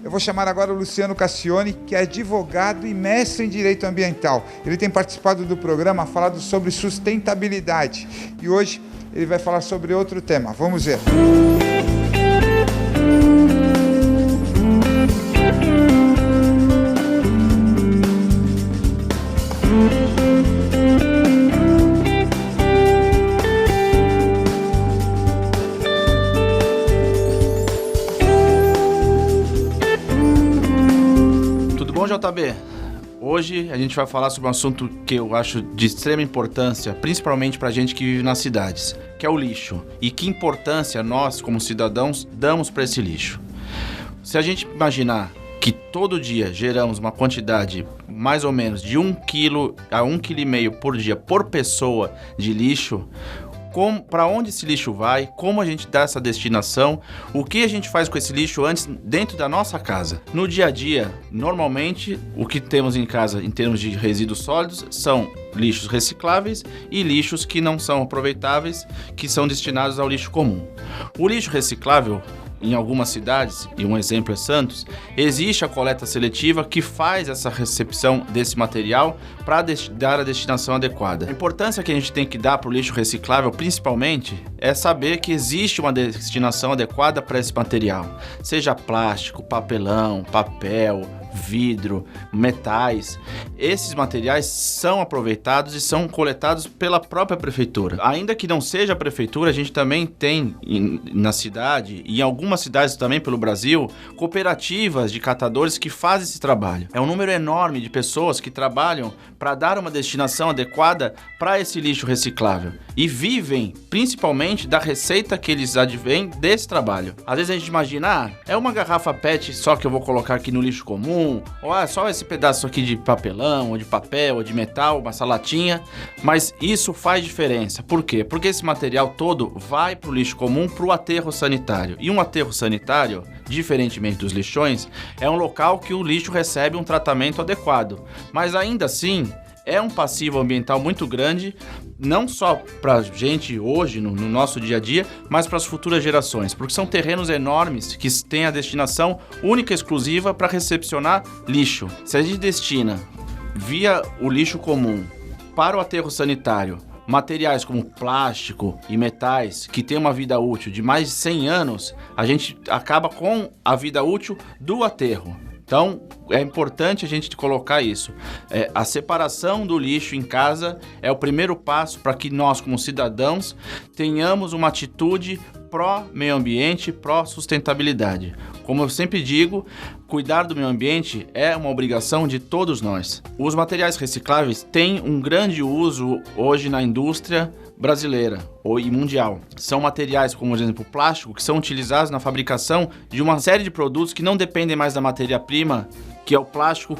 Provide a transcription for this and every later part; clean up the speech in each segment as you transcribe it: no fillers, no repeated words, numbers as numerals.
Eu vou chamar agora o Luciano Cassione, que é advogado e mestre em Direito Ambiental. Ele tem participado do programa, falado sobre sustentabilidade. E hoje ele vai falar sobre outro tema. Vamos ver. JB, hoje a gente vai falar sobre um assunto que eu acho de extrema importância, principalmente para a gente que vive nas cidades, que é o lixo. E que importância nós, como cidadãos, damos para esse lixo. Se a gente imaginar que todo dia geramos uma quantidade mais ou menos de 1 kg a 1,5 kg por dia por pessoa de lixo, para onde esse lixo vai, como a gente dá essa destinação, o que a gente faz com esse lixo antes dentro da nossa casa. No dia a dia, normalmente, o que temos em casa em termos de resíduos sólidos são lixos recicláveis e lixos que não são aproveitáveis, que são destinados ao lixo comum. O lixo reciclável, em algumas cidades, e um exemplo é Santos, existe a coleta seletiva que faz essa recepção desse material para dar a destinação adequada. A importância que a gente tem que dar para o lixo reciclável, principalmente, é saber que existe uma destinação adequada para esse material. Seja plástico, papelão, papel, vidro, metais. Esses materiais são aproveitados e são coletados pela própria prefeitura. Ainda que não seja a prefeitura, a gente também tem na cidade, e em algumas cidades também pelo Brasil, cooperativas de catadores que fazem esse trabalho. É um número enorme de pessoas que trabalham para dar uma destinação adequada para esse lixo reciclável e vivem principalmente da receita que eles advêm desse trabalho. Às vezes a gente imagina, é uma garrafa PET só que eu vou colocar aqui no lixo comum, ou só esse pedaço aqui de papelão, ou de papel, ou de metal, uma latinha, mas isso faz diferença. Por quê? Porque esse material todo vai para o lixo comum, para o aterro sanitário. E um aterro sanitário, diferentemente dos lixões, é um local que o lixo recebe um tratamento adequado. Mas ainda assim, é um passivo ambiental muito grande, não só para a gente hoje, no nosso dia a dia, mas para as futuras gerações, porque são terrenos enormes que têm a destinação única e exclusiva para recepcionar lixo. Se a gente destina via o lixo comum para o aterro sanitário materiais como plástico e metais que têm uma vida útil de mais de 100 anos, a gente acaba com a vida útil do aterro. Então, é importante a gente colocar isso. A separação do lixo em casa é o primeiro passo para que nós, como cidadãos, tenhamos uma atitude pró-meio ambiente, pró-sustentabilidade. Como eu sempre digo, cuidar do meio ambiente é uma obrigação de todos nós. Os materiais recicláveis têm um grande uso hoje na indústria brasileira e mundial. São materiais como, por exemplo, o plástico, que são utilizados na fabricação de uma série de produtos que não dependem mais da matéria-prima, que é o plástico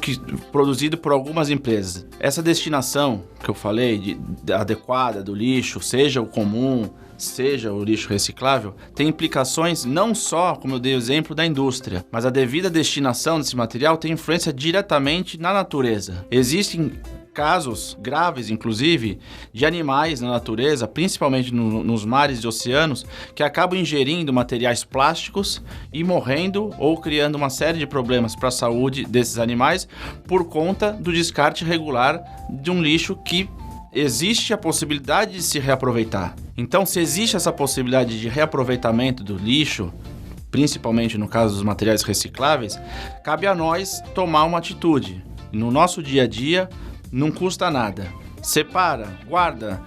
produzido por algumas empresas. Essa destinação que eu falei, adequada do lixo, seja o comum, seja o lixo reciclável, tem implicações não só, como eu dei o exemplo, da indústria, mas a devida destinação desse material tem influência diretamente na natureza. Existem casos graves, inclusive, de animais na natureza, principalmente nos mares e oceanos, que acabam ingerindo materiais plásticos e morrendo ou criando uma série de problemas para a saúde desses animais por conta do descarte irregular de um lixo que existe a possibilidade de se reaproveitar. Então, se existe essa possibilidade de reaproveitamento do lixo, principalmente no caso dos materiais recicláveis, cabe a nós tomar uma atitude. No nosso dia a dia, não custa nada. Separa, guarda.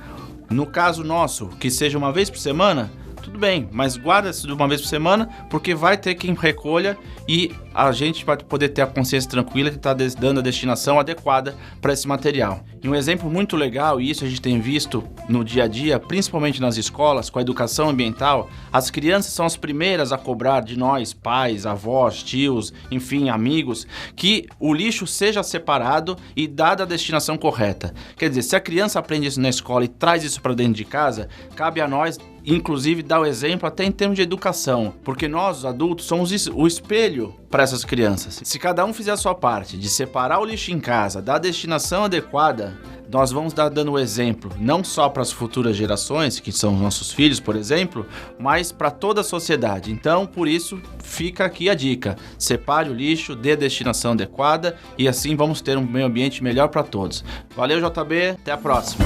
No caso nosso, que seja uma vez por semana, tudo bem, mas guarda isso de uma vez por semana, porque vai ter quem recolha e a gente vai poder ter a consciência tranquila de estar dando a destinação adequada para esse material. E um exemplo muito legal, e isso a gente tem visto no dia a dia, principalmente nas escolas, com a educação ambiental, as crianças são as primeiras a cobrar de nós, pais, avós, tios, enfim, amigos, que o lixo seja separado e dada a destinação correta. Quer dizer, se a criança aprende isso na escola e traz isso para dentro de casa, cabe a nós inclusive dar o exemplo até em termos de educação, porque nós, os adultos, somos o espelho para essas crianças. Se cada um fizer a sua parte de separar o lixo em casa, dar a destinação adequada, nós vamos dando o exemplo, não só para as futuras gerações, que são nossos filhos, por exemplo, mas para toda a sociedade. Então, por isso, fica aqui a dica. Separe o lixo, dê a destinação adequada e assim vamos ter um meio ambiente melhor para todos. Valeu, JB, até a próxima.